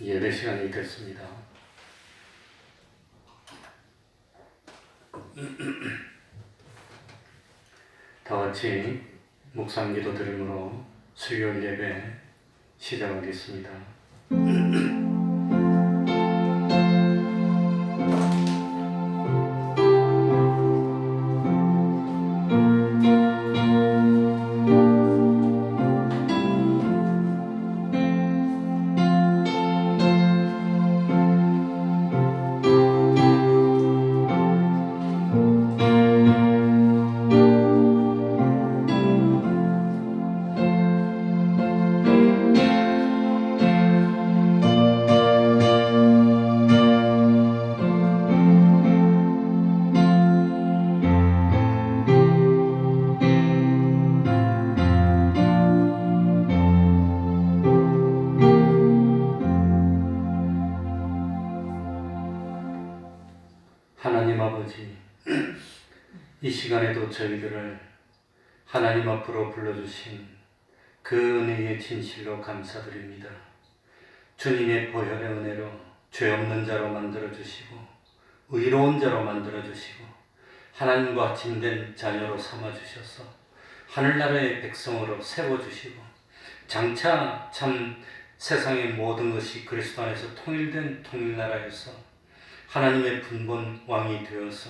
예배 시간이 됐습니다. 다 같이 묵상기도 드림으로 수요일 예배 시작하겠습니다. 하나님 아버지, 이 시간에도 저희들을 하나님 앞으로 불러주신 그 은혜의 진실로 감사드립니다. 주님의 보혈의 은혜로 죄 없는 자로 만들어주시고 의로운 자로 만들어주시고 하나님과 아침된 자녀로 삼아주셔서 하늘나라의 백성으로 세워주시고 장차 참 세상의 모든 것이 그리스도 안에서 통일된 통일나라에서 하나님의 분본 왕이 되어서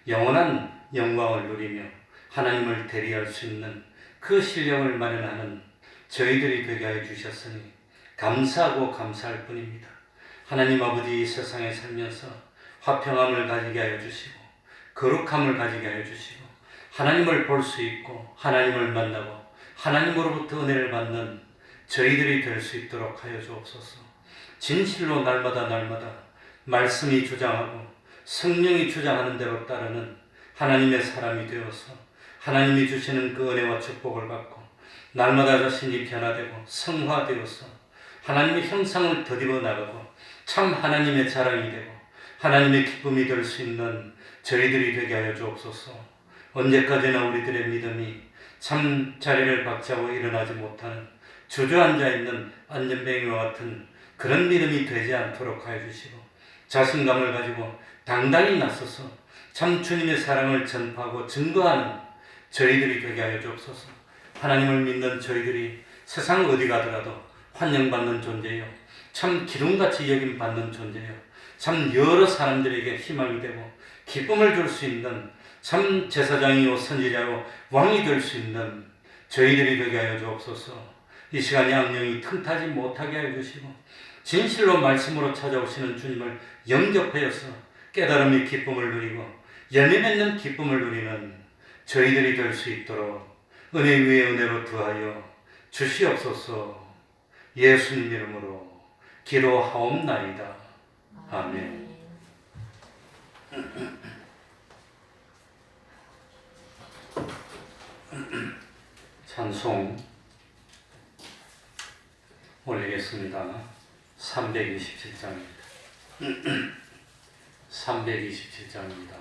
영원한 영광을 누리며 하나님을 대리할 수 있는 그 실력을 마련하는 저희들이 되게 하여 주셨으니 감사하고 감사할 뿐입니다. 하나님 아버지, 이 세상에 살면서 화평함을 가지게 하여 주시고 거룩함을 가지게 하여 주시고 하나님을 볼 수 있고 하나님을 만나고 하나님으로부터 은혜를 받는 저희들이 될 수 있도록 하여 주옵소서. 진실로 날마다 말씀이 주장하고 성령이 주장하는 대로 따르는 하나님의 사람이 되어서 하나님이 주시는 그 은혜와 축복을 받고 날마다 자신이 변화되고 성화되어서 하나님의 형상을 더디어 나가고 참 하나님의 자랑이 되고 하나님의 기쁨이 될 수 있는 저희들이 되게 하여 주옵소서. 언제까지나 우리들의 믿음이 참 자리를 박차고 일어나지 못하는 주저앉아 있는 안전뱅이와 같은 그런 믿음이 되지 않도록 하여 주시고 자신감을 가지고 당당히 나서서 참 주님의 사랑을 전파하고 증거하는 저희들이 되게 하여 주옵소서. 하나님을 믿는 저희들이 세상 어디 가더라도 환영받는 존재요, 참 기둥같이 여김받는 존재요, 참 여러 사람들에게 희망이 되고 기쁨을 줄 수 있는 참 제사장이요 선지자요 왕이 될 수 있는 저희들이 되게 하여 주옵소서. 이 시간에 악령이 틈타지 못하게 하여 주시고 진실로 말씀으로 찾아오시는 주님을 영접하여서 깨달음의 기쁨을 누리고 열매 맺는 기쁨을 누리는 저희들이 될 수 있도록 은혜 위에 은혜로 더하여 주시옵소서. 예수님 이름으로 기도하옵나이다. 아멘. 찬송 올리겠습니다. 327장입니다. 327장입니다.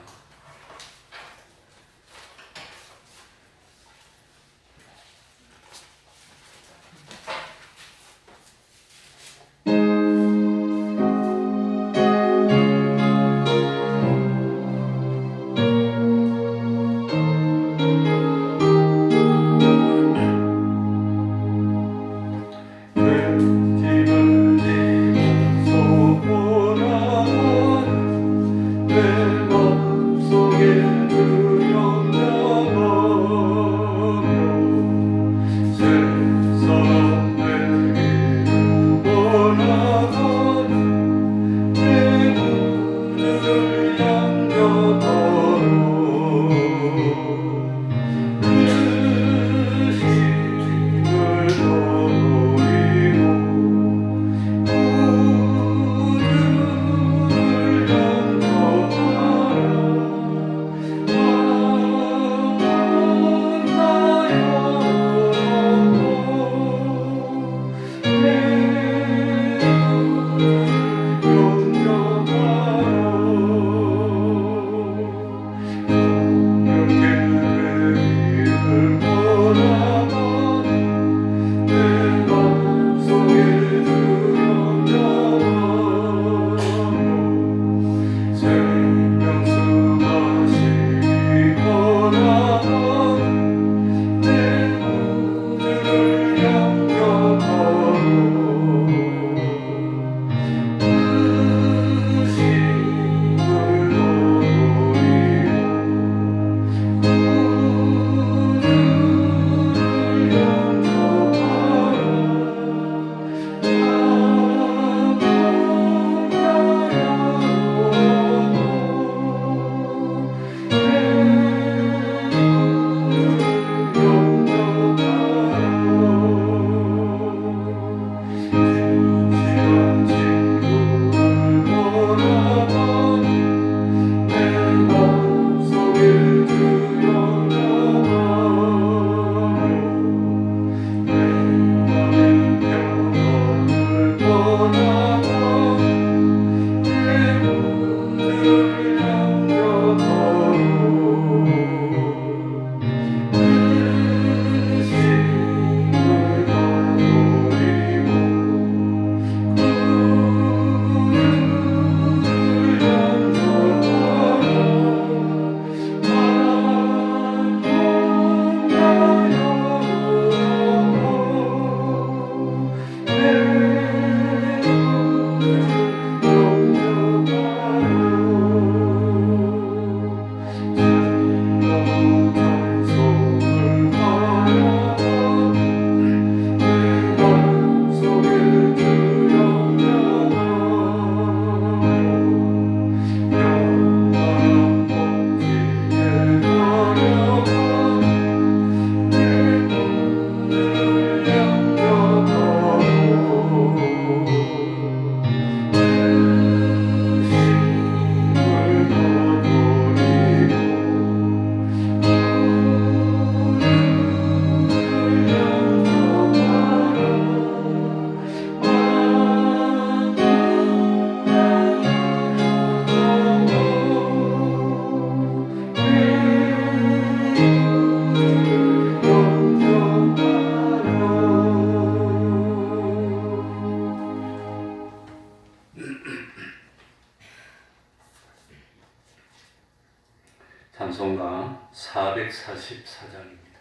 찬송가 444장입니다.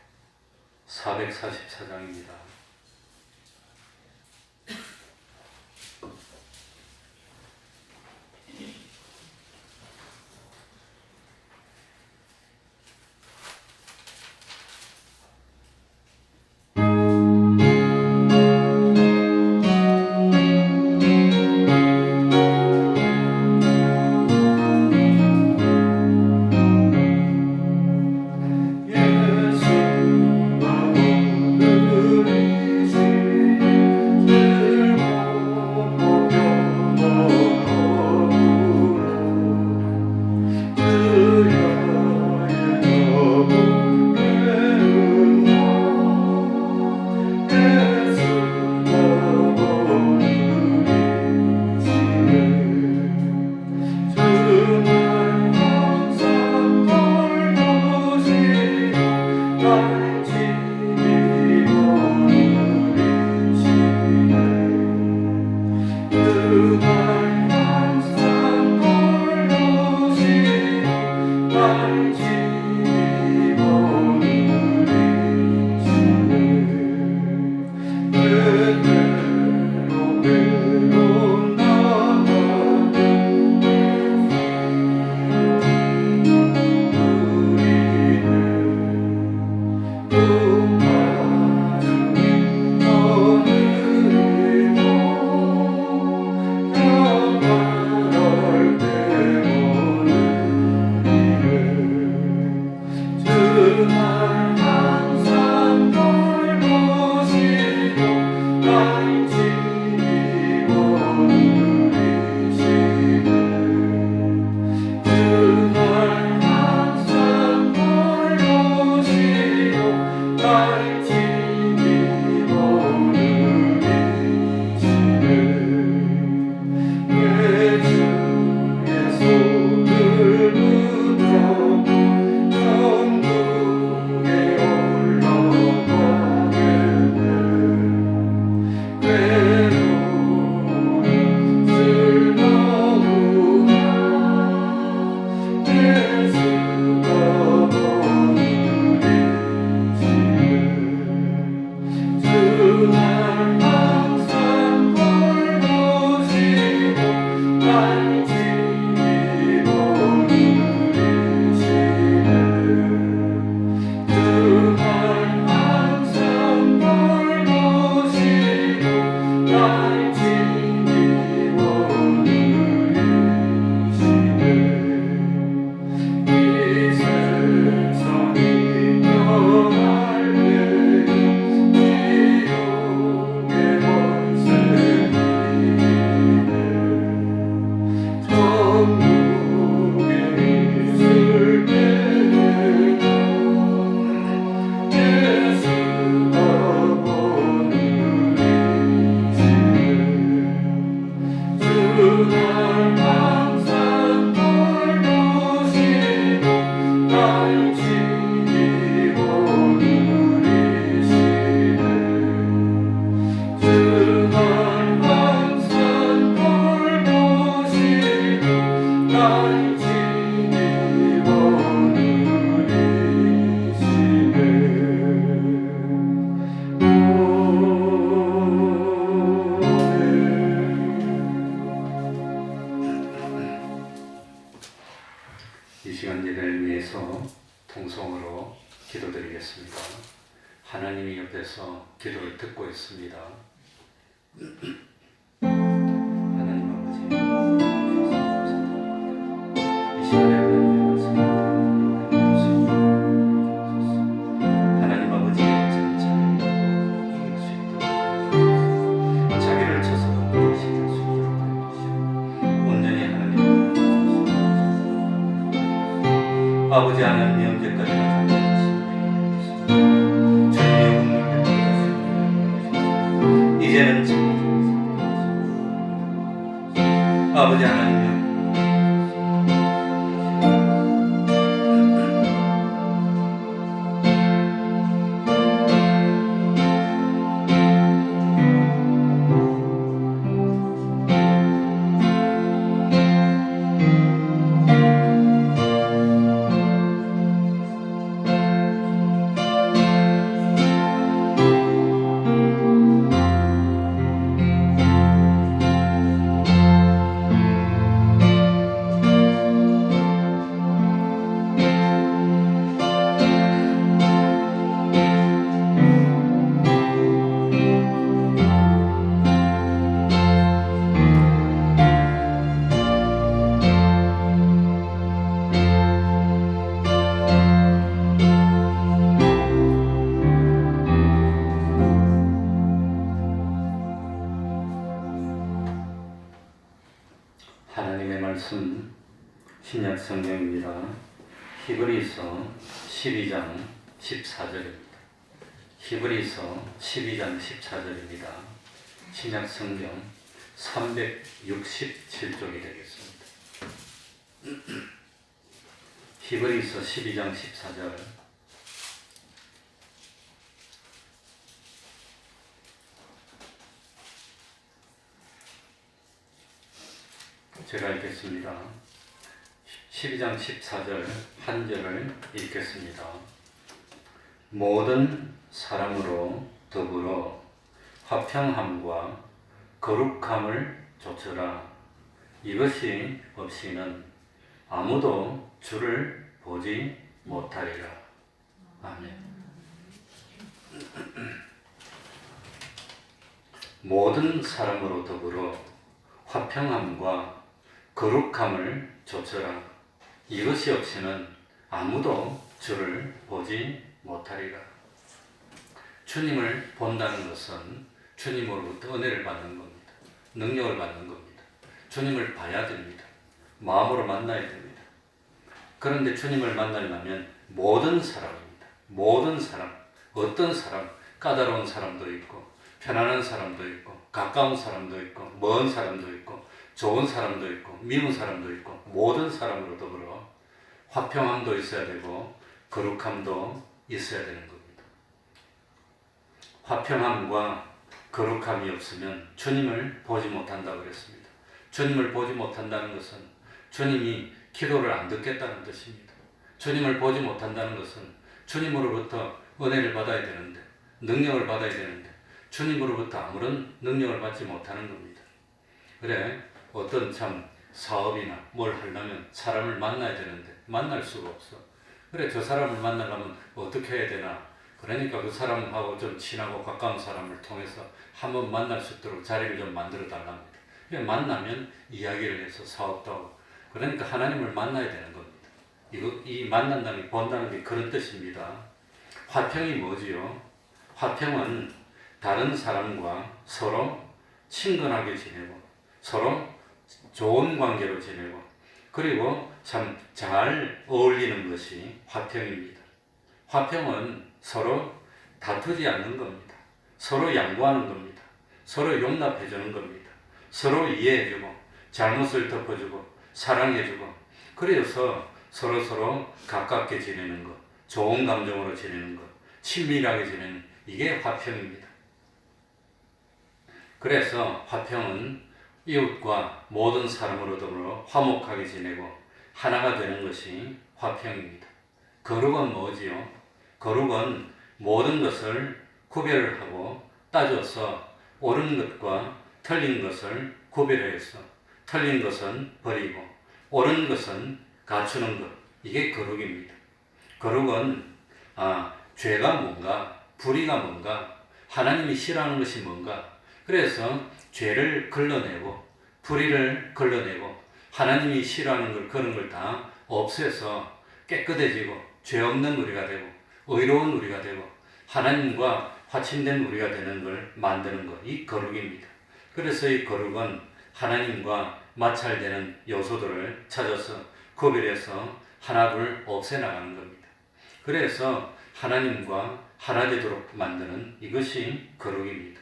444장입니다. 이 시간 예배를 위해서 통성으로 기도드리겠습니다. 하나님이 옆에서 기도를 듣고 있습니다. 하나님 아버지, 이 시간에 하나님의 말씀을 하나님 아버지의 찬찬을 이길 수 있도록 자기를 쳐서 이기실 수 있도록 온전히 하나님 아버지 하나님이 언제까지나 이제는 아버지 하나님 하나님의 말씀 신약 성경입니다. 히브리서 12장 14절입니다. 히브리서 12장 14절입니다. 신약 성경 367쪽이 되겠습니다. 히브리서 12장 14절. 제가 읽겠습니다. 12장 14절 한 절을 읽겠습니다. 모든 사람으로 더불어 화평함과 거룩함을 좇으라. 이것이 없이는 아무도 주를 보지 못하리라. 아멘. 모든 사람으로 더불어 화평함과 거룩함을 좇으라. 이것이 없이는 아무도 주를 보지 못하리라. 주님을 본다는 것은 주님으로부터 은혜를 받는 겁니다. 능력을 받는 겁니다. 주님을 봐야 됩니다. 마음으로 만나야 됩니다. 그런데 주님을 만나려면 모든 사람입니다. 모든 사람, 어떤 사람, 까다로운 사람도 있고 편안한 사람도 있고 가까운 사람도 있고 먼 사람도 있고 좋은 사람도 있고 미운 사람도 있고 모든 사람으로 더불어 화평함도 있어야 되고 거룩함도 있어야 되는 겁니다. 화평함과 거룩함이 없으면 주님을 보지 못한다고 그랬습니다. 주님을 보지 못한다는 것은 주님이 기도를 안 듣겠다는 뜻입니다. 주님을 보지 못한다는 것은 주님으로부터 은혜를 받아야 되는데 능력을 받아야 되는데 주님으로부터 아무런 능력을 받지 못하는 겁니다. 그래 어떤 참 사업이나 뭘 하려면 사람을 만나야 되는데 만날 수가 없어. 그래 저 사람을 만나려면 어떻게 해야 되나. 그러니까 그 사람하고 좀 친하고 가까운 사람을 통해서 한번 만날 수 있도록 자리를 좀 만들어 달랍니다. 만나면 이야기를 해서 사업도 하고. 그러니까 하나님을 만나야 되는 겁니다. 이 만난다는 게 본다는 게 그런 뜻입니다. 화평이 뭐지요? 화평은 다른 사람과 서로 친근하게 지내고 서로 좋은 관계로 지내고 그리고 참 잘 어울리는 것이 화평입니다. 화평은 서로 다투지 않는 겁니다. 서로 양보하는 겁니다. 서로 용납해 주는 겁니다. 서로 이해해 주고 잘못을 덮어주고 사랑해 주고 그래서 서로 가깝게 지내는 것, 좋은 감정으로 지내는 것, 친밀하게 지내는 이게 화평입니다. 그래서 화평은 이웃과 모든 사람으로 더불어 화목하게 지내고 하나가 되는 것이 화평입니다. 거룩은 뭐지요? 거룩은 모든 것을 구별을 하고 따져서 옳은 것과 틀린 것을 구별해서 틀린 것은 버리고 옳은 것은 갖추는 것. 이게 거룩입니다. 거룩은 죄가 뭔가, 불의가 뭔가, 하나님이 싫어하는 것이 뭔가. 그래서 죄를 걸러내고 불의를 걸러내고 하나님이 싫어하는 그런 걸 다 없애서 깨끗해지고 죄 없는 우리가 되고 의로운 우리가 되고 하나님과 화친된 우리가 되는 걸 만드는 것. 이 거룩입니다. 그래서 이 거룩은 하나님과 마찰되는 요소들을 찾아서 구별해서 하나둘 없애나가는 겁니다. 그래서 하나님과 하나 되도록 만드는 이것이 거룩입니다.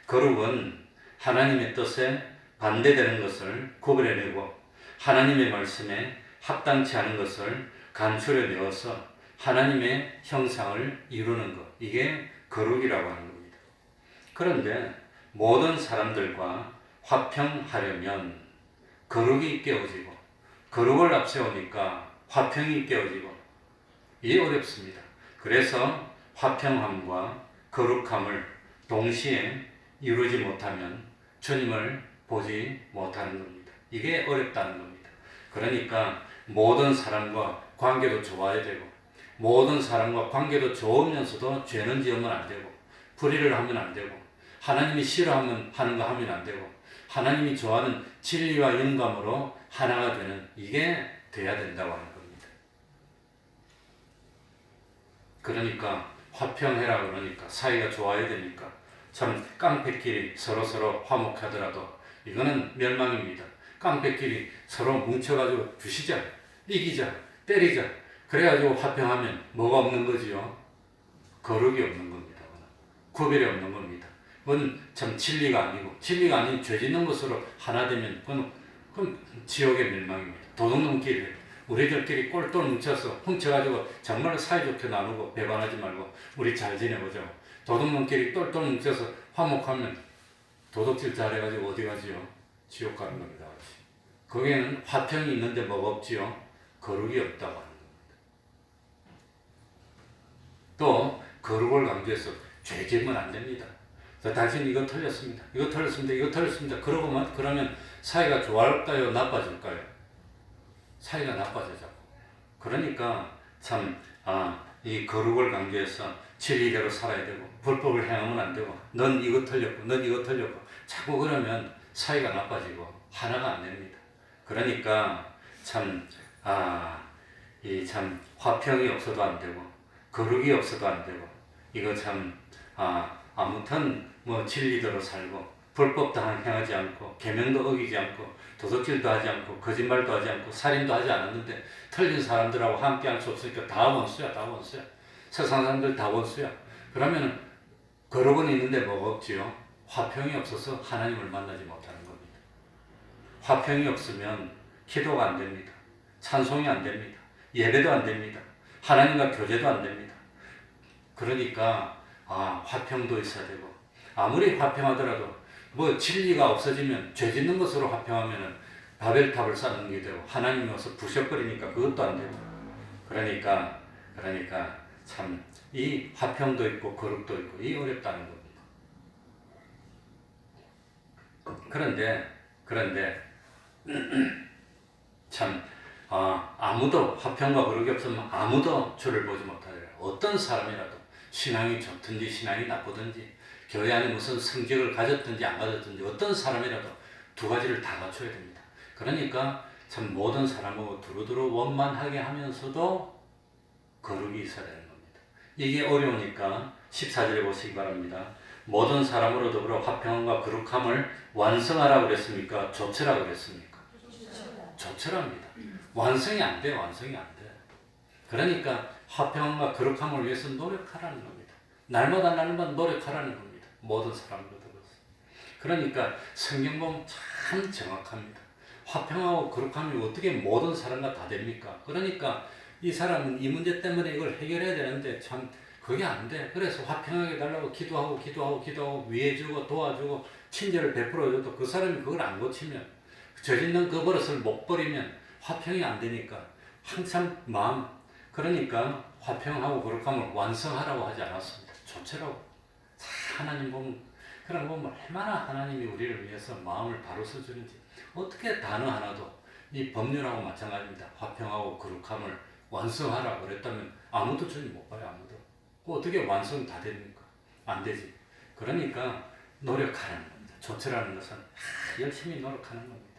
거룩은 하나님의 뜻에 반대되는 것을 구별해내고 하나님의 말씀에 합당치 않은 것을 간추려내어서 하나님의 형상을 이루는 것. 이게 거룩이라고 하는 겁니다. 그런데 모든 사람들과 화평하려면 거룩이 깨어지고 거룩을 앞세우니까 화평이 깨어지고 이게 어렵습니다. 그래서 화평함과 거룩함을 동시에 이루지 못하면 주님을 보지 못하는 겁니다. 이게 어렵다는 겁니다. 그러니까 모든 사람과 관계도 좋아야 되고 모든 사람과 관계도 좋으면서도 죄는 지으면 안 되고 불의를 하면 안 되고 하나님이 싫어하는 거 하면 안 되고 하나님이 좋아하는 진리와 영감으로 하나가 되는 이게 돼야 된다고 하는 겁니다. 그러니까 화평해라 그러니까 사이가 좋아야 되니까 참 깡패끼리 서로 화목하더라도 이거는 멸망입니다. 깡패끼리 서로 뭉쳐가지고 부시자, 이기자, 때리자. 그래가지고 화평하면 뭐가 없는 거지요? 거룩이 없는 겁니다. 구별이 없는 겁니다. 그건 참 진리가 아니고, 진리가 아닌 죄 짓는 것으로 하나 되면 그건 지옥의 멸망입니다. 도둑놈끼리 우리들끼리 꼴똘 뭉쳐가지고 정말 사이좋게 나누고 배반하지 말고 우리 잘 지내보자. 도둑놈끼리 똘똘 뭉쳐서 화목하면 도둑질 잘해가지고 어디 가지요? 지옥 가는 겁니다. 거기에는 화평이 있는데 뭐가 없지요? 거룩이 없다고 하는 겁니다. 또 거룩을 강조해서 죄 지으면 안 됩니다. 당신 이거 틀렸습니다. 이거 틀렸습니다. 이거 틀렸습니다. 그러면 사이가 좋아질까요? 나빠질까요? 사이가 나빠지죠. 그러니까 이 거룩을 강조해서 진리대로 살아야 되고 불법을 행하면 안 되고 넌 이거 틀렸고 넌 이거 틀렸고 자꾸 그러면 사이가 나빠지고 하나가 안 됩니다. 그러니까 화평이 없어도 안 되고 거룩이 없어도 안 되고 이거 아무튼 진리대로 살고 불법도 행하지 않고 계명도 어기지 않고 도둑질도 하지 않고 거짓말도 하지 않고 살인도 하지 않았는데 틀린 사람들하고 함께 할 수 없으니까 다 원수야. 세상 사람들 다 원수야. 그러면 거룩은 있는데 뭐가 없지요? 화평이 없어서 하나님을 만나지 못하는 겁니다. 화평이 없으면 기도가 안 됩니다. 찬송이 안 됩니다. 예배도 안 됩니다. 하나님과 교제도 안 됩니다. 그러니까 화평도 있어야 되고 아무리 화평하더라도 진리가 없어지면 죄 짓는 것으로 화평하면은 바벨탑을 쌓는 게 되고 하나님이 와서 부셔버리니까 그것도 안 되고 그러니까 이 화평도 있고 거룩도 있고 이 어렵다는 겁니다. 그런데 아무도 화평과 거룩이 없으면 아무도 주를 보지 못하리라. 어떤 사람이라도 신앙이 좋든지 신앙이 나쁘든지 교회 안에 무슨 성격을 가졌든지 안 가졌든지 어떤 사람이라도 두 가지를 다 갖춰야 됩니다. 그러니까 모든 사람하고 두루두루 원만하게 하면서도 거룩이 있어야 되는 겁니다. 이게 어려우니까 14절에 보시기 바랍니다. 모든 사람으로 더불어 화평함과 거룩함을 완성하라고 그랬습니까? 조처라고 그랬습니까? 조처랍니다. 완성이 안 돼요. 그러니까 화평함과 거룩함을 위해서 노력하라는 겁니다. 날마다 노력하라는 겁니다. 모든 사람으로 더불어서. 그러니까 성경 보면 참 정확합니다. 화평하고 거룩함이 어떻게 모든 사람과 다 됩니까? 그러니까 이 사람은 이 문제 때문에 이걸 해결해야 되는데 그게 안 돼. 그래서 화평하게 달라고 기도하고 위해주고 도와주고 친절을 베풀어줘도 그 사람이 그걸 안 고치면 저짓는 그 버릇을 못 버리면 화평이 안 되니까 항상 그러니까 화평하고 거룩함을 완성하라고 하지 않았습니다. 조처라고. 하나님 보면 얼마나 하나님이 우리를 위해서 마음을 바로 써주는지 어떻게 단어 하나도 이 법률하고 마찬가지입니다. 화평하고 거룩함을 완성하라 그랬다면 아무도 주님 못 봐요. 아무도. 어떻게 완성 다 됩니까? 안 되지. 그러니까 노력하라는 겁니다. 조처라는 것은 열심히 노력하는 겁니다.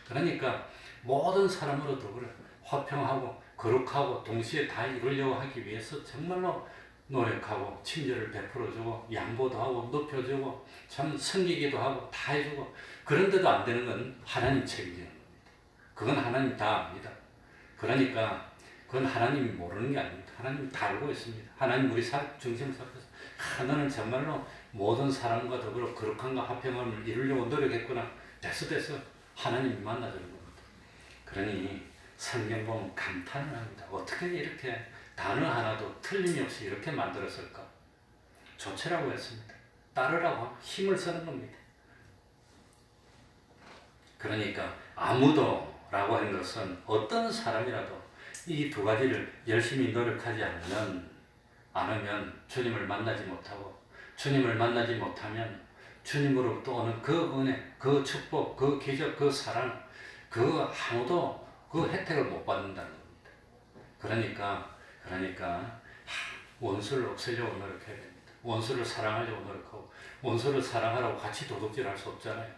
그러니까 모든 사람으로 더불어 화평하고 거룩하고 동시에 다 이루려고 하기 위해서 정말로 노력하고 친절을 베풀어주고 양보도 하고 높여주고 섬기기도 하고 다 해주고 그런데도 안 되는 건 하나님 책임지는 겁니다. 그건 하나님 다 압니다. 그러니까 그건 하나님이 모르는 게 아닙니다. 하나님이 다 알고 있습니다. 하나님 우리 중심 살펴서 너는 정말로 모든 사람과 더불어 거룩함과 화평함을 이루려고 노력했구나. 됐어. 하나님이 만나주는 겁니다. 그러니 성경 보면 감탄을 합니다. 어떻게 이렇게 단어 하나도 틀림이 없이 이렇게 만들었을까? 조처라고 했습니다. 따르라고 힘을 쓰는 겁니다. 그러니까 아무도라고 한 것은 어떤 사람이라도 이 두 가지를 열심히 노력하지 않으면 주님을 만나지 못하고 주님을 만나지 못하면 주님으로부터 오는 그 은혜, 그 축복, 그 기적, 그 사랑 아무도 그 혜택을 못 받는다는 겁니다. 그러니까 원수를 없애려고 노력해야 됩니다. 원수를 사랑하려고 노력하고 원수를 사랑하라고 같이 도둑질할 수 없잖아요.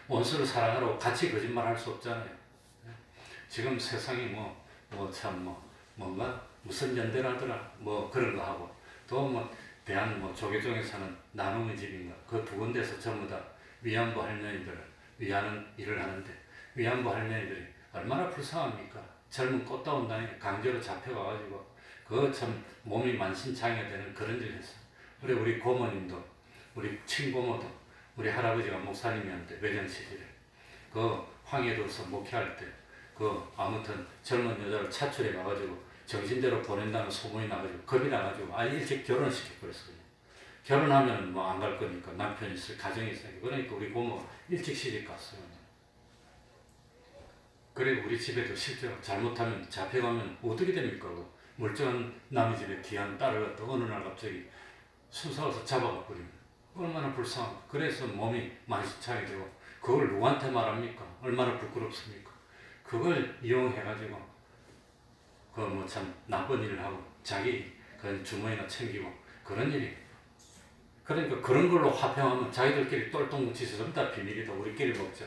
원수를 사랑하라고 같이 거짓말할 수 없잖아요. 지금 세상이 뭔가 무슨 연대라더라 그런 거 하고 또 대한 조계종에서는 나눔의 집인가 그 두 군데서 전부 다 위안부 할머니들을 위하는 일을 하는데 위안부 할머니들이 얼마나 불쌍합니까? 젊은 꽃다운단에 강제로 잡혀가가지고 그 참 몸이 만신창이되는 그런 일을 했어. 우리 고모님도, 우리 친고모도, 우리 할아버지가 목사님이었는데 외전 시절에 그 황해도에서 목회할 때 아무튼 젊은 여자를 차출해 가가지고 정신대로 보낸다는 소문이 나가지고 겁이 나가지고 일찍 결혼을 시켜버렸어요. 결혼하면 뭐 안 갈 거니까 남편이 있을 가정이 있으니까. 그러니까 우리 고모가 일찍 시집 갔어요. 그래 우리 집에도 실제로 잘못하면 잡혀가면 어떻게 됩니까? 멀쩡한 남의 집에 귀한 딸을 갖다 어느 날 갑자기 순사와서 잡아가 버리면 얼마나 불쌍하고. 그래서 몸이 만신창이 되고 그걸 누구한테 말합니까? 얼마나 부끄럽습니까? 그걸 이용해가지고 그 뭐 참 나쁜 일을 하고 자기 그 주머니나 챙기고 그런 일이. 그러니까 그런 걸로 화평하면 자기들끼리 똘똘 뭉치서 전부 다 비밀이다. 우리끼리 먹자.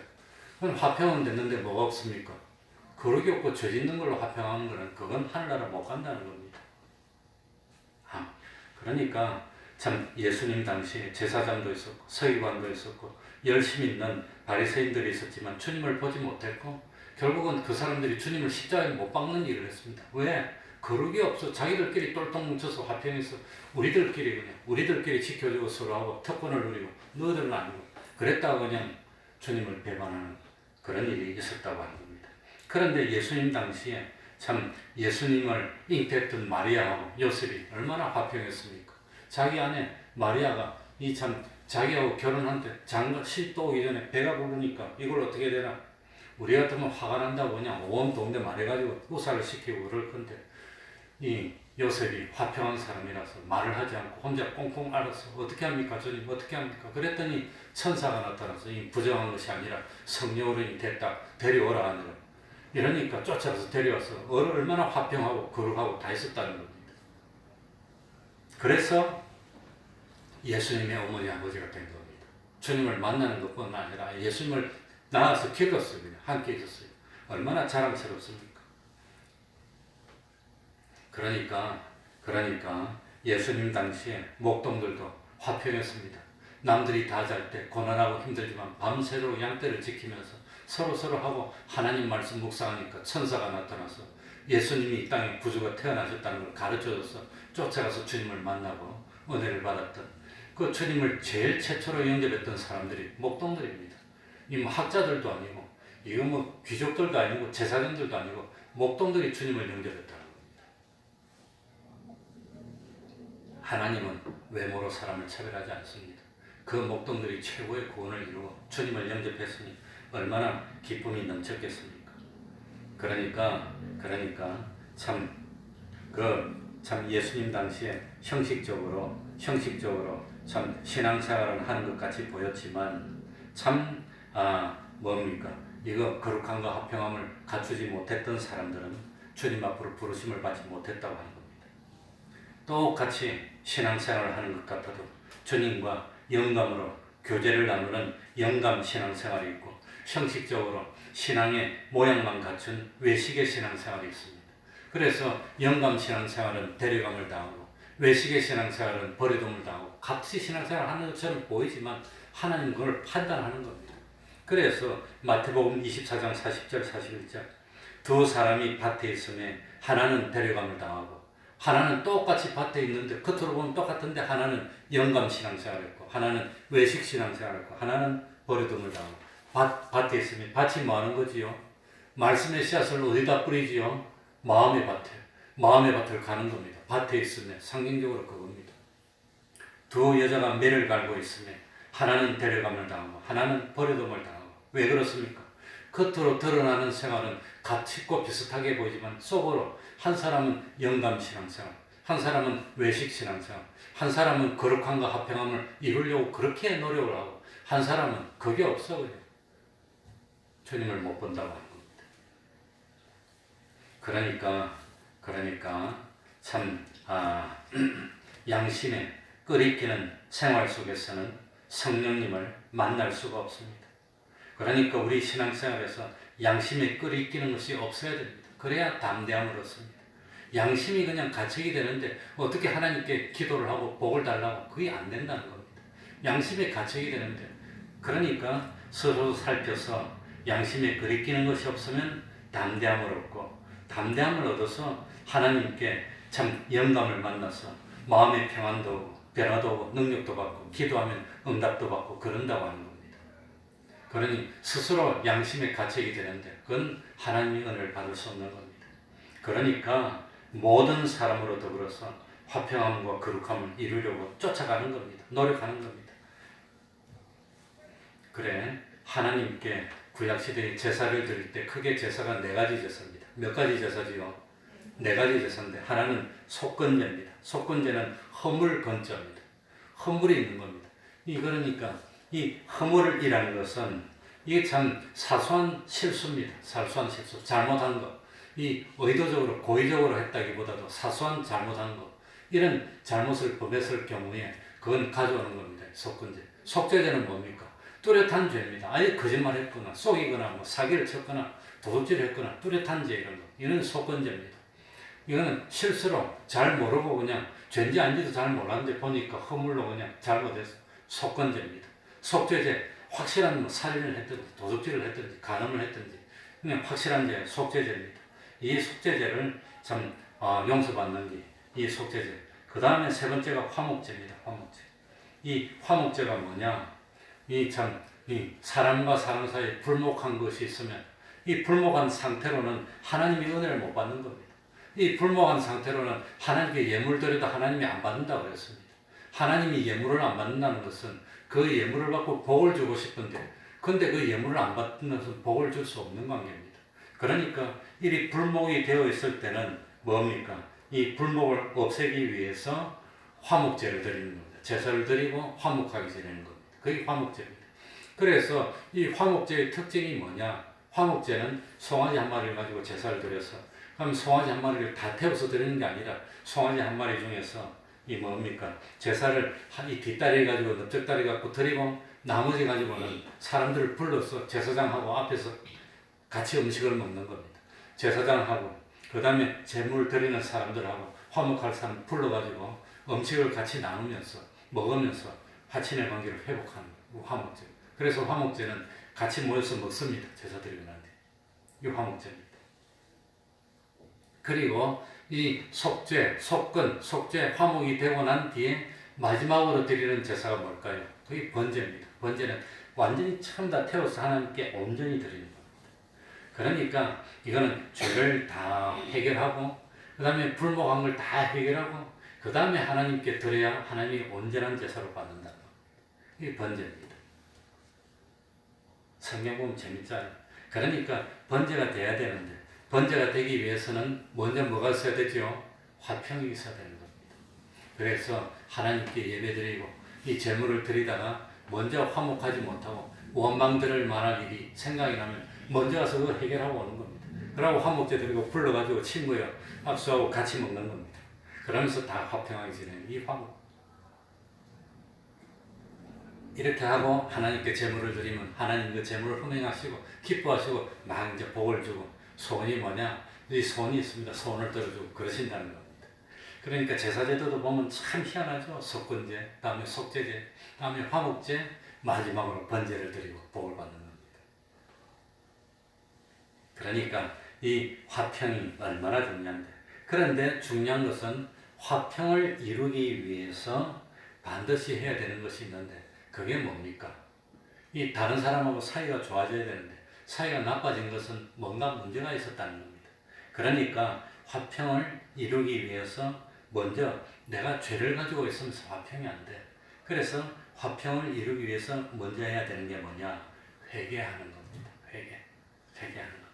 그럼 화평은 됐는데 뭐가 없습니까? 그러기 없고 죄 짓는 걸로 화평하는 거는 그건 하늘나라 못 간다는 겁니다. 그러니까 참 예수님 당시에 제사장도 있었고 서기관도 있었고 열심히 있는 바리새인들이 있었지만 주님을 보지 못했고 결국은 그 사람들이 주님을 십자가에 못 박는 일을 했습니다. 왜? 그러기 없어. 자기들끼리 똘똘 뭉쳐서 화평해서 우리들끼리 지켜주고 서로하고 특권을 누리고 너희들은 아니고 그랬다가 그냥 주님을 배반하는 그런 일이 있었다고 하는 겁니다. 그런데 예수님 당시에 참 예수님을 잉태했던 마리아하고 요셉이 얼마나 화평했습니까? 자기 아내 마리아가 자기하고 결혼한데 장가 시도 오기 전에 배가 부르니까 이걸 어떻게 해야 되나? 우리 같으면 화가 난다고 그냥 온 동네 말해가지고 우살을 시키고 그럴 건데 이 요셉이 화평한 사람이라서 말을 하지 않고 혼자 꽁꽁 앓았어. 어떻게 합니까? 주님 어떻게 합니까? 그랬더니 천사가 나타나서 이 부정한 것이 아니라 성령으로 됐다. 데려오라 하느라. 이러니까 쫓아가서 데려와서 얼마나 화평하고 거룩하고 다 있었다는 겁니다. 그래서 예수님의 어머니 아버지가 된 겁니다. 주님을 만나는 것뿐 아니라 예수님을 낳아서 길렀어요. 그냥 함께 있었어요. 얼마나 자랑스럽습니까? 그러니까 예수님 당시에 목동들도 화평했습니다. 남들이 다 잘 때 고난하고 힘들지만 밤새도록 양떼를 지키면서 서로하고 하나님 말씀 묵상하니까 천사가 나타나서 예수님이 이 땅에 구주가 태어나셨다는 걸 가르쳐줘서 쫓아가서 주님을 만나고 은혜를 받았던 그 주님을 제일 최초로 영접했던 사람들이 목동들입니다. 이 학자들도 아니고 이거 뭐 귀족들도 아니고 제사장들도 아니고 목동들이 주님을 영접했다는 겁니다. 하나님은 외모로 사람을 차별하지 않습니다. 그 목동들이 최고의 구원을 이루고 주님을 영접했으니 얼마나 기쁨이 넘쳤겠습니까? 그러니까 참 예수님 당시에 형식적으로 참 신앙생활을 하는 것 같이 보였지만 이거 거룩한 거 화평함을 갖추지 못했던 사람들은 주님 앞으로 부르심을 받지 못했다고 하는 겁니다. 똑같이 신앙생활을 하는 것 같아도 주님과 영감으로 교제를 나누는 영감 신앙생활이 있고 형식적으로 신앙의 모양만 갖춘 외식의 신앙생활이 있습니다. 그래서 영감 신앙생활은 데려감을 당하고 외식의 신앙생활은 버려둠을 당하고 같이 신앙생활을 하는 것처럼 보이지만 하나님 그걸 판단하는 겁니다. 그래서 마태복음 24장 40절 41절 두 사람이 밭에 있음에 하나는 데려감을 당하고 하나는 똑같이 밭에 있는데 겉으로 보면 똑같은데 하나는 영감 신앙생활을 했고 하나는 외식 신앙생활을 했고 하나는 버려둠을 당하고 밭에 있으면 밭이 뭐 하는 거지요? 말씀의 씨앗을 어디다 뿌리지요? 마음의 밭을 가는 겁니다. 밭에 있으면 상징적으로 그겁니다. 두 여자가 매를 갈고 있으면 하나는 데려감을 당하고 하나는 버려둠을 당하고 왜 그렇습니까? 겉으로 드러나는 생활은 같고 비슷하게 보이지만 속으로 한 사람은 영감 신앙생활, 한 사람은 외식 신앙생활, 한 사람은 거룩함과 화평함을 이루려고 그렇게 노력을 하고 한 사람은 그게 없어 그냥 주님을 못 본다고 하는 겁니다. 그러니까 참 양심에 끓이기는 생활 속에서는 성령님을 만날 수가 없습니다. 그러니까 우리 신앙생활에서 양심에 끓이기는 것이 없어야 됩니다. 그래야 담대함을 얻습니다. 양심이 그냥 가책이 되는데 어떻게 하나님께 기도를 하고 복을 달라고 그게 안 된다는 겁니다. 양심에 가책이 되는데 그러니까 서로 살펴서 양심에 거리끼는 것이 없으면 담대함을 얻고, 담대함을 얻어서 하나님께 참 영감을 만나서 마음의 평안도 오고 변화도 오고 능력도 받고 기도하면 응답도 받고 그런다고 하는 겁니다. 그러니 스스로 양심에 갇히게 되는데 그건 하나님의 은혜를 받을 수 없는 겁니다. 그러니까 모든 사람으로 더불어서 화평함과 거룩함을 이루려고 쫓아가는 겁니다. 노력하는 겁니다. 그래, 하나님께 구약시대에 제사를 드릴 때 크게 제사가 4가지 제사입니다. 몇 가지 제사지요? 4가지 제사인데 하나는 속건제입니다. 속건제는 허물 건자입니다. 허물이 있는 겁니다. 그러니까 이 허물이라는 것은 이게 참 사소한 실수입니다. 사소한 실수, 잘못한 것. 이 의도적으로 고의적으로 했다기보다도 사소한 잘못한 것. 이런 잘못을 범했을 경우에 그건 가져오는 겁니다. 속건제. 속죄제는 뭡니까? 뚜렷한 죄입니다. 아예 거짓말했거나 속이거나 뭐 사기를 쳤거나 도둑질했거나 뚜렷한 죄 이런 거. 이런 속건제입니다. 이거는 실수로 잘 모르고 그냥 죄인지 아닌지도 잘 몰랐는데 보니까 허물로 그냥 잘못해서 속건제입니다. 속죄제 확실한 뭐 살인을 했든지 도둑질을 했든지 간음을 했든지 그냥 확실한 죄 속죄제입니다. 이 속죄제를 참 용서받는 게 이 속죄제. 그 다음에 3번째가 화목제입니다. 화목제. 이 화목제가 뭐냐? 이 사람과 사람 사이에 불목한 것이 있으면 이 불목한 상태로는 하나님의 은혜를 못 받는 겁니다. 이 불목한 상태로는 하나님께 예물 드려도 하나님이 안 받는다고 그랬습니다. 하나님이 예물을 안 받는다는 것은 그 예물을 받고 복을 주고 싶은데 근데 그 예물을 안 받는 것은 복을 줄 수 없는 관계입니다. 그러니까 이 불목이 되어 있을 때는 뭡니까? 이 불목을 없애기 위해서 화목제를 드리는 겁니다. 제사를 드리고 화목하게 지내는 겁니다. 그게 화목제입니다. 그래서 이 화목제의 특징이 뭐냐? 화목제는 송아지 한 마리를 가지고 제사를 드려서 그럼 송아지 한 마리를 다 태워서 드리는 게 아니라 송아지 한 마리 중에서 이 뭡니까? 제사를 이 뒷다리 가지고 넓적다리 갖고 드리고 나머지 가지고는 사람들을 불러서 제사장하고 앞에서 같이 음식을 먹는 겁니다. 제사장하고 그 다음에 제물 드리는 사람들하고 화목할 사람 불러가지고 음식을 같이 나누면서 먹으면서 화친의 관계를 회복하는 화목제. 그래서 화목제는 같이 모여서 먹습니다. 제사 드리고 난 뒤에. 이 화목제입니다. 그리고 이 속죄, 속건, 속죄, 화목이 되고 난 뒤에 마지막으로 드리는 제사가 뭘까요? 그게 번제입니다. 번제는 완전히 처음 다 태워서 하나님께 온전히 드리는 겁니다. 그러니까 이거는 죄를 다 해결하고 그 다음에 불목한 걸 다 해결하고 그 다음에 하나님께 드려야 하나님이 온전한 제사로 받는다는 겁니다. 이게 번제입니다. 성경 보면 재밌잖아요. 그러니까 번제가 돼야 되는데 번제가 되기 위해서는 먼저 뭐가 있어야 되죠? 화평이 있어야 되는 겁니다. 그래서 하나님께 예배드리고 이 제물을 드리다가 먼저 화목하지 못하고 원망들을 말할 일이 생각이 나면 먼저 가서 그걸 해결하고 오는 겁니다. 그러고 화목제 드리고 불러가지고 친구여 악수하고 같이 먹는 겁니다. 그러면서 다 화평하게 지내는 이 화목. 이렇게 하고 하나님께 제물을 드리면 하나님 그 제물을 흥행하시고 기뻐하시고 막 이제 복을 주고 소원이 뭐냐? 이 소원이 있습니다. 소원을 들어주고 그러신다는 겁니다. 그러니까 제사제도도 보면 참 희한하죠. 속건제, 다음에 속죄제, 다음에 화목제, 마지막으로 번제를 드리고 복을 받는 겁니다. 그러니까 이 화평이 얼마나 중요한데 그런데 중요한 것은 화평을 이루기 위해서 반드시 해야 되는 것이 있는데 그게 뭡니까? 이 다른 사람하고 사이가 좋아져야 되는데 사이가 나빠진 것은 뭔가 문제가 있었다는 겁니다. 그러니까 화평을 이루기 위해서 먼저 내가 죄를 가지고 있으면서 화평이 안 돼. 그래서 화평을 이루기 위해서 먼저 해야 되는 게 뭐냐? 회개하는 겁니다. 회개하는 겁니다.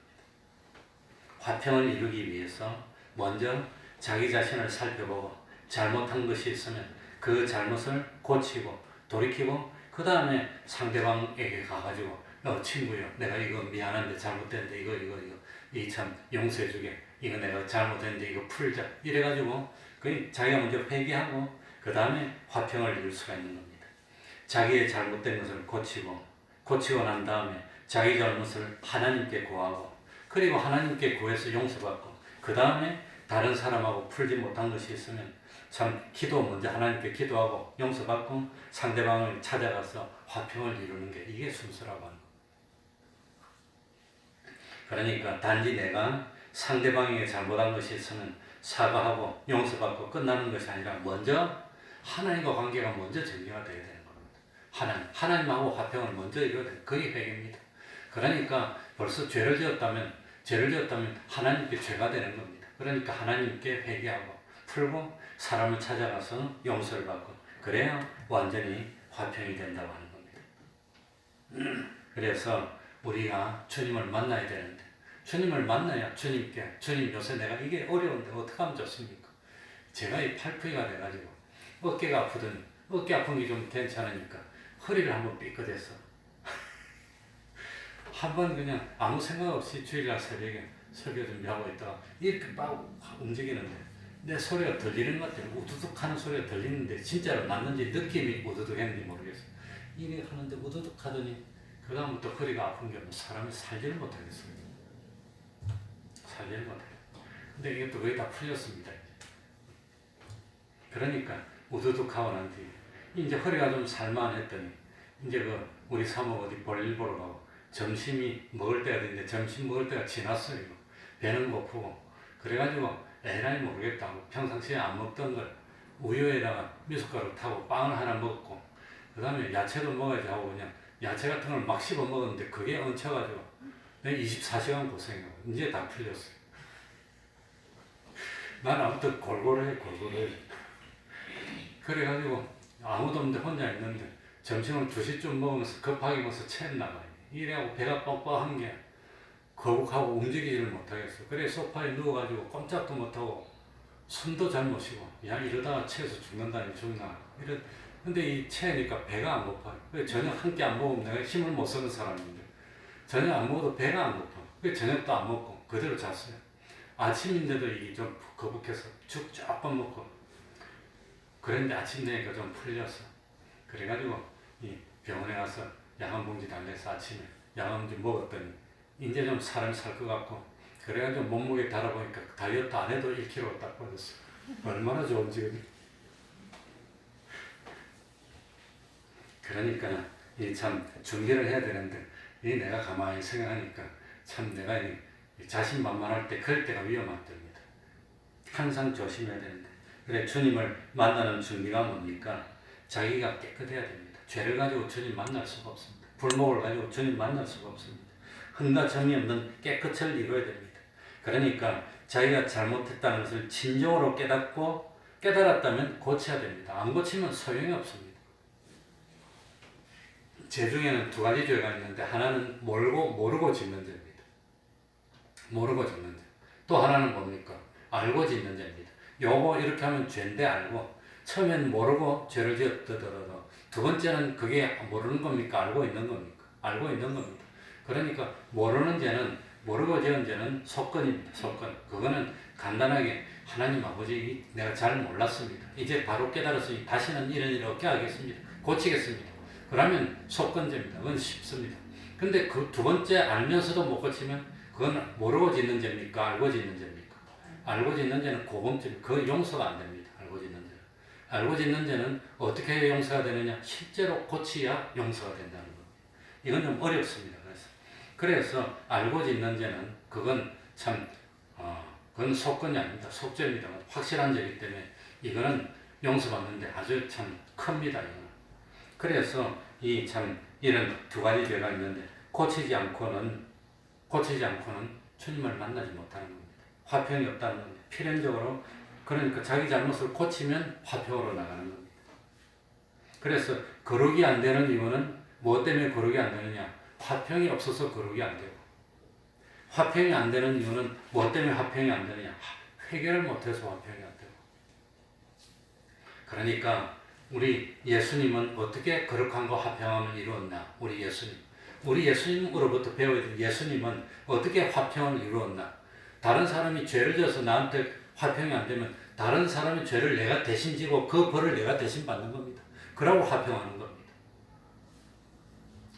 화평을 이루기 위해서 먼저 자기 자신을 살펴보고 잘못한 것이 있으면 그 잘못을 고치고 돌이키고 그 다음에 상대방에게 가가지고 친구요 내가 이거 미안한데 잘못됐는데 이거 이 참 용서해주게 이거 내가 잘못했는데 이거 풀자 이래가지고 그 자기가 먼저 회개하고 그 다음에 화평을 이룰 수가 있는 겁니다. 자기의 잘못된 것을 고치고 난 다음에 자기 잘못을 하나님께 구하고 그리고 하나님께 구해서 용서받고 그 다음에 다른 사람하고 풀지 못한 것이 있으면 참 기도 먼저 하나님께 기도하고 용서받고 상대방을 찾아가서 화평을 이루는 게 이게 순서라고 하는 겁니다. 그러니까 단지 내가 상대방에게 잘못한 것이 있으면 사과하고 용서받고 끝나는 것이 아니라 먼저 하나님과 관계가 먼저 정리가 되어야 되는 겁니다. 하나님하고 화평을 먼저 이루어야 돼. 그게 회개입니다. 그러니까 벌써 죄를 지었다면 하나님께 죄가 되는 겁니다. 그러니까 하나님께 회개하고 풀고 사람을 찾아가서 용서를 받고 그래야 완전히 화평이 된다고 하는 겁니다. 그래서 우리가 주님을 만나야 되는데 주님을 만나야 주님 요새 내가 이게 어려운데 어떻게 하면 좋습니까? 제가 이 팔풀이가 돼가지고 어깨가 아프더니 어깨 아픈 게 좀 괜찮으니까 허리를 한번 삐끗했어. 한번 그냥 아무 생각 없이 주일날 새벽에 설교 준비하고 있다가 이렇게 막 움직이는데 내 소리가 들리는 것 같아요. 우두둑 하는 소리가 들리는데 진짜로 났는지 느낌이 우두둑 했는지 모르겠어요. 이래 하는데 우두둑 하더니 그 다음부터 허리가 아픈 게 사람이 살지를 못하겠어요. 살지를 못해요. 근데 이게 또 거의 다 풀렸습니다. 그러니까 우두둑하고 난 뒤에 이제 허리가 좀 살만했더니 이제 그 우리 사모 어디 볼일 보러 가고 점심이 먹을 때가 됐는데 점심 먹을 때가 지났어요. 배는 고프고 그래가지고 에라이 모르겠다 하고 평상시에 안 먹던 걸 우유에다가 미숫가루 타고 빵을 하나 먹고 그 다음에 야채도 먹어야지 하고 그냥 야채 같은 걸 막 씹어 먹었는데 그게 얹혀가지고 내가 24시간 고생하고 이제 다 풀렸어요. 난 아무튼 골골해. 그래가지고 아무도 없는데 혼자 있는데 점심을 2시쯤 먹으면서 급하게 먹어서 책 나가요. 이래하고 배가 뻑뻑한 게 거북하고 움직이지를 못하겠어. 그래 소파에 누워가지고 꼼짝도 못하고 숨도 잘 못 쉬고 야 이러다가 체해서 죽는다니 죽나 근데 이 체니까 배가 안 고파요. 그래 저녁 한 끼 안 먹으면 내가 힘을 못 쓰는 사람인데 저녁 안 먹어도 배가 안 고파. 그래 저녁도 안 먹고 그대로 잤어요. 아침인데도 이게 좀 거북해서 죽 조금 먹고 그랬는데 아침 되니까 좀 풀렸어. 그래가지고 이 병원에 가서 양암봉지 달래서 아침에 양암봉지 먹었더니 이제 좀 사람이 살 것 같고 그래가지고 몸무게 달아보니까 다이어트 안 해도 1kg 딱 빠졌어. 얼마나 좋은지. 그러니까 이 참 준비를 해야 되는데 이 내가 가만히 생각하니까 참 내가 이 자신만만할 때 그럴 때가 위험한 때입니다. 항상 조심해야 되는데 그래 주님을 만나는 준비가 뭡니까? 자기가 깨끗해야 됩니다. 죄를 가지고 주님 만날 수가 없습니다. 불목을 가지고 주님 만날 수가 없습니다. 흠과 점이 없는 깨끗을 이루어야 됩니다. 그러니까 자기가 잘못했다는 것을 진정으로 깨닫고 깨달았다면 고쳐야 됩니다. 안 고치면 소용이 없습니다. 죄 중에는 2가지 죄가 있는데 하나는 모르고 짓는 죄입니다. 모르고 짓는 죄. 또 하나는 뭡니까? 알고 짓는 죄입니다. 요거 이렇게 하면 죄인데 알고 처음엔 모르고 죄를 지었더라도 두 번째는 그게 모르는 겁니까? 알고 있는 겁니까? 알고 있는 겁니다. 그러니까 모르는 죄는 모르고 지은 죄는 속건입니다. 속건. 그거는 간단하게 하나님 아버지 내가 잘 몰랐습니다. 이제 바로 깨달았으니 다시는 이런 일을 없게 하겠습니다. 고치겠습니다. 그러면 속건죄입니다. 그건 쉽습니다. 근데 그 2번째 알면서도 못 고치면 그건 모르고 짓는 죄입니까? 알고 짓는 죄입니까? 알고 짓는 죄는 고범죄입니다. 그건 용서가 안 됩니다. 알고 짓는 죄는. 알고 짓는 죄는 어떻게 용서가 되느냐? 실제로 고치야 용서가 된다는 겁니다. 이건 좀 어렵습니다. 그래서 알고 짓는 죄는 그건 참 그건 속건이 아닙니다. 속죄입니다. 확실한 죄이기 때문에 이거는 용서받는데 아주 참 큽니다. 이거는. 그래서 이 참 이런 2가지 죄가 있는데 고치지 않고는 주님을 만나지 못하는 겁니다. 화평이 없다는 겁니다. 필연적으로 그러니까 자기 잘못을 고치면 화평으로 나가는 겁니다. 그래서 거룩이 안 되는 이유는 무엇 때문에 거룩이 안 되느냐? 화평이 없어서 거룩이 안 되고 화평이 안 되는 이유는 무엇 때문에 화평이 안 되느냐? 회개를 못해서 화평이 안 되고 그러니까 우리 예수님은 어떻게 거룩함과 화평함을 이루었나? 우리 예수님으로부터 배워야 될 예수님은 어떻게 화평을 이루었나? 다른 사람이 죄를 져서 나한테 화평이 안 되면 다른 사람의 죄를 내가 대신 지고 그 벌을 내가 대신 받는 겁니다. 그러고 화평하는 겁니다.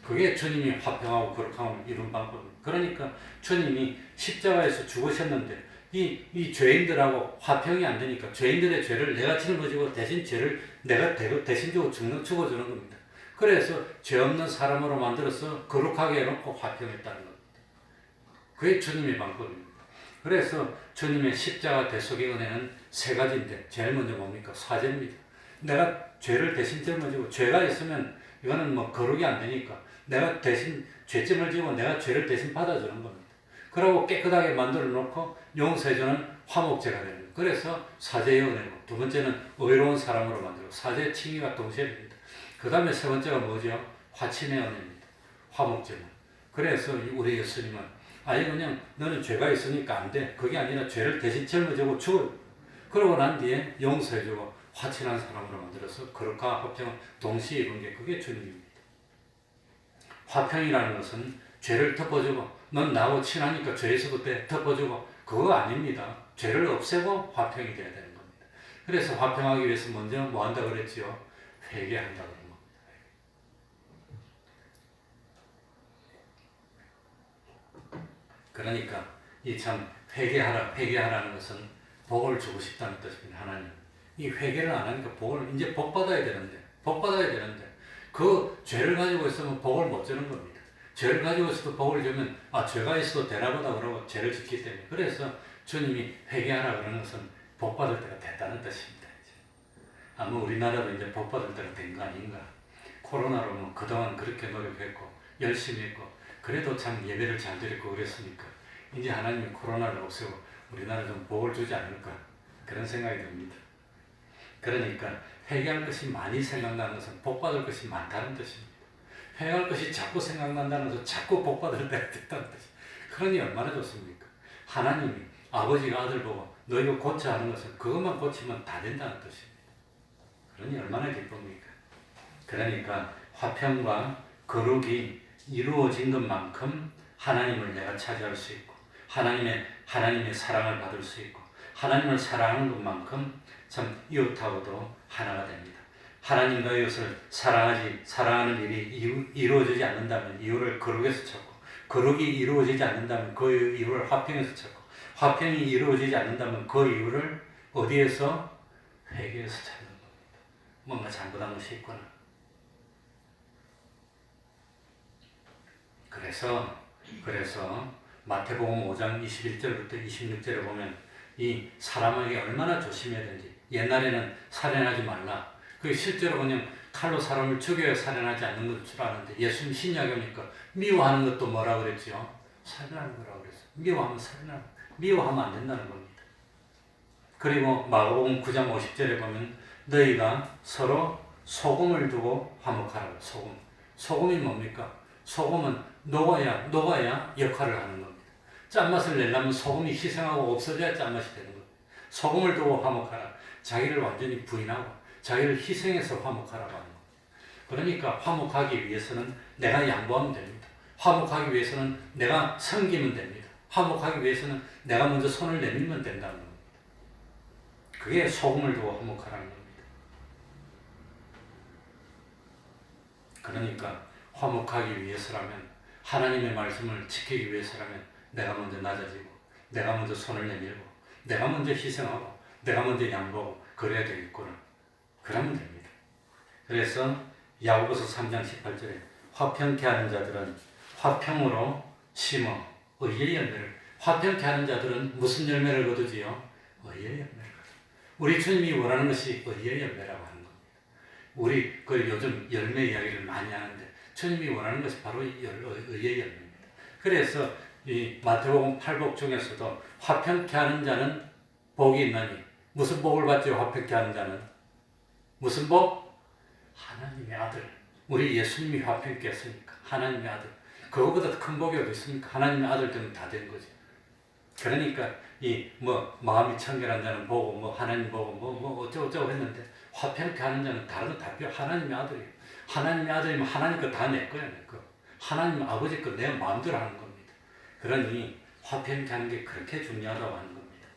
그게 주님이 화평하고 거룩함을 이룬 방법입니다. 그러니까 주님이 십자가에서 죽으셨는데 이 죄인들하고 화평이 안 되니까 죄인들의 죄를 내가 짊어지고 대신 죄를 내가 대신 지고 죽어주는 겁니다. 그래서 죄 없는 사람으로 만들어서 거룩하게 해놓고 화평했다는 겁니다. 그게 주님의 방법입니다. 그래서 주님의 십자가 대속의 은혜는 세 가지인데 제일 먼저 뭡니까? 사죄입니다. 내가 죄를 대신 짊어지고 죄가 있으면 이거는 뭐 거룩이 안 되니까 내가 대신 죄점을 지고 내가 죄를 대신 받아주는 겁니다. 그러고 깨끗하게 만들어 놓고 용서해주는 화목제가 되는 거예요. 그래서 사죄의 은혜고 두 번째는 의로운 사람으로 만들고 사죄 칭의가 동시에 됩니다. 그 다음에 세 번째가 뭐죠? 화친의 은혜입니다. 화목제는. 그래서 우리 예수님은 아예 그냥 너는 죄가 있으니까 안 돼. 그게 아니라 죄를 대신 짊어지고 죽어. 그러고 난 뒤에 용서해주고 화친한 사람으로 만들어서 거룩과 화평을 동시에 입은 게 그게 주님입니다. 화평이라는 것은 죄를 덮어주고 넌 나하고 친하니까 죄 있어도 돼 덮어주고 그거 아닙니다. 죄를 없애고 화평이 돼야 되는 겁니다. 그래서 화평하기 위해서 먼저 뭐 한다 그랬지요? 회개한다 그런 겁니다. 그러니까 이 참 회개하라는 것은 복을 주고 싶다는 뜻입니다. 하나님 이 회개를 안 하니까 복을 이제 복 받아야 되는데 그 죄를 가지고 있으면 복을 못 주는 겁니다. 죄를 가지고 있어도 복을 주면 죄가 있어도 되나보다 그러고 죄를 짓기 때문에 그래서 주님이 회개하라 그러는 것은 복 받을 때가 됐다는 뜻입니다. 아마 우리나라도 이제 복 받을 때가 된 거 아닌가. 코로나로 뭐 그동안 그렇게 노력했고 열심히 했고 그래도 참 예배를 잘 드렸고 그랬으니까 이제 하나님이 코로나를 없애고 우리나라 좀 복을 주지 않을까 그런 생각이 듭니다. 그러니까 회개할 것이 많이 생각나는 것은 복 받을 것이 많다는 뜻입니다. 회개할 것이 자꾸 생각난다는 것은 자꾸 복 받을 때가 됐다는 뜻입니다. 그러니 얼마나 좋습니까? 하나님이 아버지가 아들 보고 너 이거 고쳐 하는 것은 그것만 고치면 다 된다는 뜻입니다. 그러니 얼마나 기쁩니까? 그러니까 화평과 거룩이 이루어진 것만큼 하나님을 내가 차지할 수 있고 하나님의 사랑을 받을 수 있고 하나님을 사랑하는 것만큼 참 이웃하고도 하나가 됩니다. 하나님과 이웃을 사랑하는 일이 이루어지지 않는다면 이웃을 거룩에서 찾고 거룩이 이루어지지 않는다면 그 이웃을 화평에서 찾고 화평이 이루어지지 않는다면 그 이웃을 어디에서? 회개에서 찾는 겁니다. 뭔가 잘못한 것이 있구나. 그래서 마태복음 5장 21절부터 26절에 보면 이 사람에게 얼마나 조심해야 되는지 옛날에는 살인하지 말라. 그 실제로 그냥 칼로 사람을 죽여야 살인하지 않는 것 줄 아는데 예수님 신약이니까 미워하는 것도 뭐라 그랬죠? 살인하는 거라고 그랬어요. 미워하면 안 된다는 겁니다. 그리고 마가복음 9장 50절에 보면 너희가 서로 소금을 두고 화목하라고. 소금이 뭡니까? 소금은 녹아야 역할을 하는 겁니다. 짠맛을 내려면 소금이 희생하고 없어져야 짠맛이 되는 겁니다. 소금을 두고 화목하라. 자기를 완전히 부인하고 자기를 희생해서 화목하라고 하는 겁니다. 그러니까 화목하기 위해서는 내가 양보하면 됩니다. 화목하기 위해서는 내가 섬기면 됩니다. 화목하기 위해서는 내가 먼저 손을 내밀면 된다는 겁니다. 그게 소금을 두고 화목하라는 겁니다. 그러니까 화목하기 위해서라면 하나님의 말씀을 지키기 위해서라면 내가 먼저 낮아지고 내가 먼저 손을 내밀고 내가 먼저 희생하고 내가 먼저 양보하고 그래야 되겠구나. 그러면 됩니다. 그래서 야고보서 3장 18절에 화평케 하는 자들은 화평으로 심어 의의 열매를. 화평케 하는 자들은 무슨 열매를 거두지요? 의의 열매를 거두. 우리 주님이 원하는 것이 의의 열매라고 하는 겁니다. 우리 요즘 열매 이야기를 많이 하는데 주님이 원하는 것이 바로 의의 열매입니다. 그래서 이 마태복음 8복 중에서도 화평케 하는 자는 복이 있나니 무슨 복을 받죠? 화평케 하는 자는 무슨 복? 하나님의 아들. 우리 예수님이 화평케 했으니까 하나님의 아들. 그거보다 큰 복이 어디 있습니까? 하나님의 아들 되면 다 된 거죠. 그러니까 마음이 청결한 자는 보고 하나님 보고 어쩌고 했는데 화평케 하는 자는 다른 거 다 필요. 하나님의 아들이에요. 하나님의 아들이면 하나님 거 다 내 거야, 내 거. 하나님 아버지 거 내 마음대로 하는 겁니다. 그러니 화평케 하는 게 그렇게 중요하다고 하는 겁니다.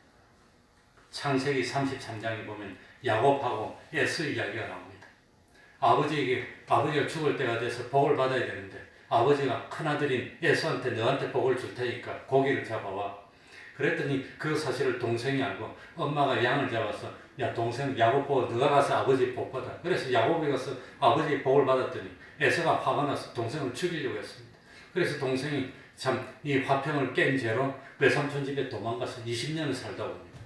창세기 33장에 보면 야곱하고 에서 이야기가 나옵니다. 아버지가 죽을 때가 돼서 복을 받아야 되는데 아버지가 큰아들인 에서한테 너한테 복을 줄 테니까 고기를 잡아와. 그랬더니 그 사실을 동생이 알고 엄마가 양을 잡아서 야 동생 야곱 보고 너가 가서 아버지 복 받아. 그래서 야곱이 가서 아버지 복을 받았더니 에서가 화가 나서 동생을 죽이려고 했습니다. 그래서 동생이 참 이 화평을 깬 죄로 외삼촌 집에 도망가서 20년을 살다 옵니다.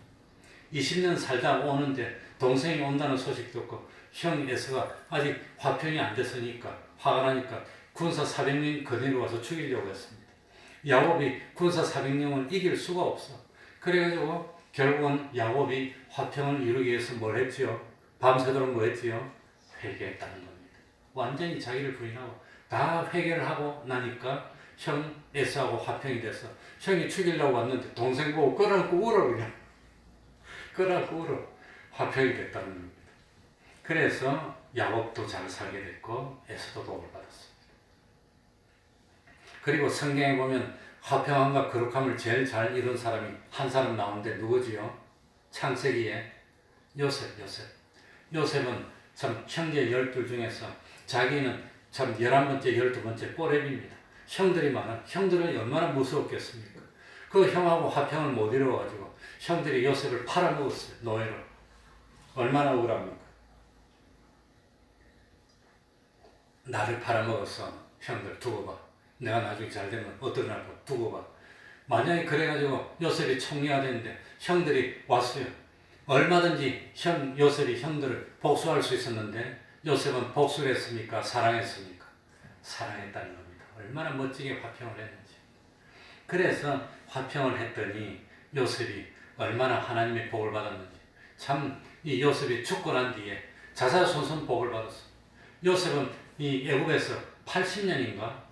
20년 살다 오는데 동생이 온다는 소식 듣고 형 에서가 아직 화평이 안 됐으니까 화가 나니까 군사 400명 거느리고 와서 죽이려고 했습니다. 야곱이 군사 400명을 이길 수가 없어. 그래가지고 결국은 야곱이 화평을 이루기 위해서 뭘 했지요? 밤새도록 뭐 했지요? 회개했다는 겁니다. 완전히 자기를 부인하고 다 회개를 하고 나니까 형 에서하고 화평이 돼서 형이 죽이려고 왔는데 동생 보고 끌어안고 울어 그냥. 끌어안고 울어. 화평이 됐다는 겁니다. 그래서 야곱도 잘 살게 됐고 에서도 복을 받았습니다. 그리고 성경에 보면 화평함과 거룩함을 제일 잘 이룬 사람이 한 사람 나오는데 누구지요? 창세기에 요셉은 참 형제 12 중에서 자기는 참 11번째, 12번째 꼬렙입니다. 형들이 많아. 형들은 얼마나 무서웠겠습니까? 그 형하고 화평을 못 이루어가지고 형들이 요셉을 팔아먹었어요. 노예로. 얼마나 억울합니까? 나를 팔아먹었어. 형들 두고 봐. 내가 나중에 잘 되면 어떤 날 두고 봐. 만약에 그래가지고 요셉이 총리가 됐는데 형들이 왔어요. 얼마든지 요셉이 형들을 복수할 수 있었는데 요셉은 복수를 했습니까? 사랑했습니까? 사랑했다는 겁니다. 얼마나 멋지게 화평을 했는지. 그래서 화평을 했더니 요셉이 얼마나 하나님의 복을 받았는지. 참 이 요셉이 죽고 난 뒤에 자사손손 복을 받았어요. 요셉은 이 애굽에서 80년인가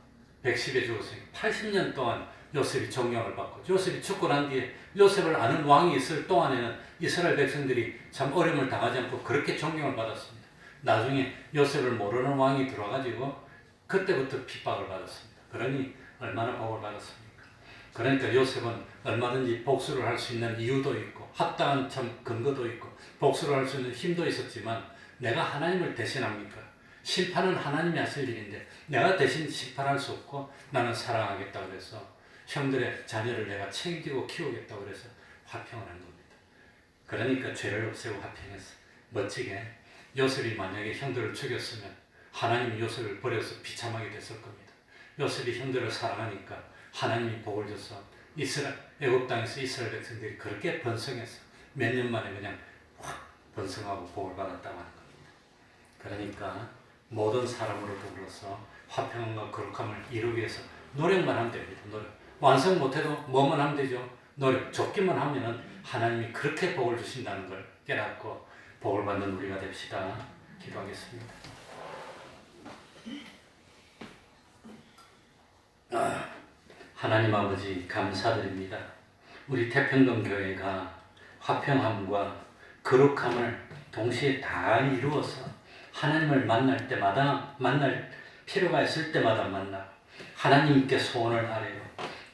110에 죽었으니까 80년 동안 요셉이 존경을 받고 요셉이 죽고 난 뒤에 요셉을 아는 왕이 있을 동안에는 이스라엘 백성들이 참 어려움을 당하지 않고 그렇게 존경을 받았습니다. 나중에 요셉을 모르는 왕이 들어와가지고 그때부터 핍박을 받았습니다. 그러니 얼마나 복을 받았습니까? 그러니까 요셉은 얼마든지 복수를 할 수 있는 이유도 있고 합당한 참 근거도 있고 복수를 할 수 있는 힘도 있었지만 내가 하나님을 대신합니까? 심판은 하나님이 하실 일인데 내가 대신 심판할 수 없고 나는 사랑하겠다고 그래서 형들의 자녀를 내가 책임지고 키우겠다고 그래서 화평을 한 겁니다. 그러니까 죄를 없애고 화평했어. 멋지게. 요셉이 만약에 형들을 죽였으면 하나님이 요셉을 버려서 비참하게 됐을 겁니다. 요셉이 형들을 사랑하니까 하나님이 복을 줘서 애굽 땅에서 이스라엘 백성들이 그렇게 번성해서 몇 년 만에 그냥 확 번성하고 복을 받았다고 하는 겁니다. 그러니까 모든 사람으로 더불어서 화평과 거룩함을 이루기 위해서 노력만 하면 됩니다. 노력. 완성 못해도 뭐만 하면 되죠. 노력. 좁기만 하면은 하나님이 그렇게 복을 주신다는 걸 깨닫고 복을 받는 우리가 됩시다. 기도하겠습니다. 하나님 아버지 감사드립니다. 우리 태평동 교회가 화평함과 거룩함을 동시에 다 이루어서 하나님을 만날 때마다 만날 필요가 있을 때마다 만나 하나님께 소원을 아뢰고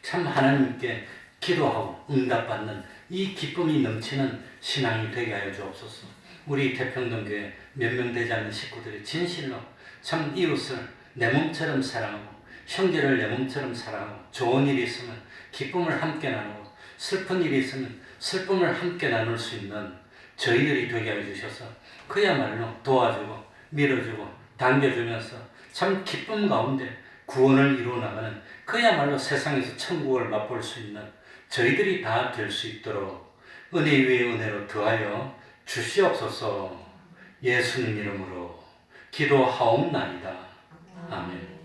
참 하나님께 기도하고 응답받는 이 기쁨이 넘치는 신앙이 되게 하여 주옵소서. 우리 태평동교회 몇 명 되지 않는 식구들이 진실로 참 이웃을 내 몸처럼 사랑하고 형제를 내 몸처럼 사랑하고 좋은 일이 있으면 기쁨을 함께 나누고 슬픈 일이 있으면 슬픔을 함께 나눌 수 있는 저희들이 되게 하여 주셔서 그야말로 도와주고 밀어주고 당겨주면서 참 기쁨 가운데 구원을 이루어 나가는 그야말로 세상에서 천국을 맛볼 수 있는 저희들이 다 될 수 있도록 은혜 위에 은혜로 더하여 주시옵소서. 예수님 이름으로 기도하옵나이다. 아멘.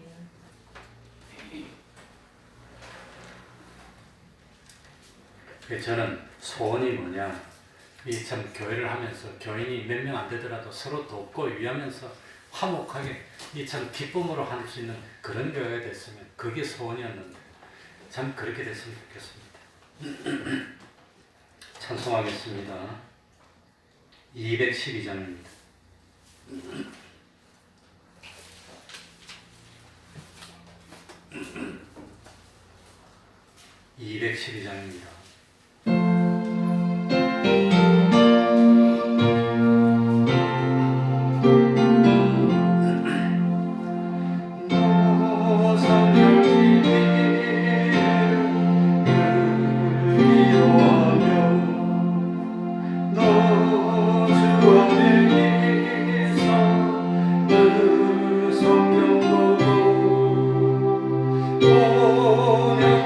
저는 소원이 뭐냐, 이 참 교회를 하면서 교인이 몇 명 안 되더라도 서로 돕고 위하면서 화목하게 이 참 기쁨으로 할 수 있는 그런 교회가 됐으면 그게 소원이었는데 참 그렇게 됐으면 좋겠습니다. 찬송하겠습니다. 212장입니다. 212장입니다. Oh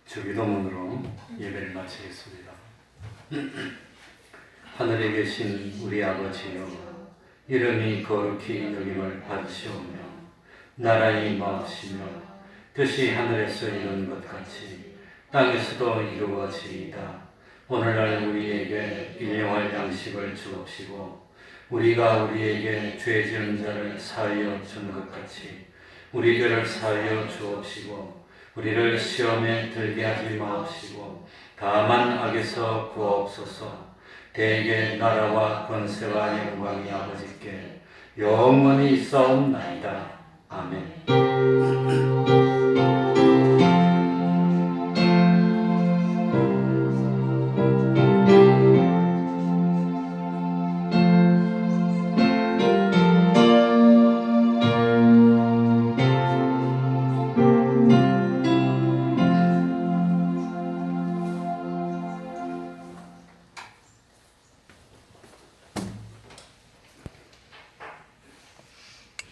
주기도문으로 예배를 마치겠습니다. 하늘에 계신 우리 아버지여, 이름이 거룩히 여김을 받으시오며 나라의 임하시며 뜻이 하늘에서 이룬 것 같이 땅에서도 이루어지이다. 오늘날 우리에게 일용할 양식을 주옵시고 우리가 우리에게 죄 지은 자를 사하여 준 것 같이 우리 죄를 사하여 주옵시고 우리를 시험에 들게 하지 마옵시고 다만 악에서 구하옵소서. 대개 나라와 권세와 영광이 아버지께 영원히 있사옵나이다. 아멘.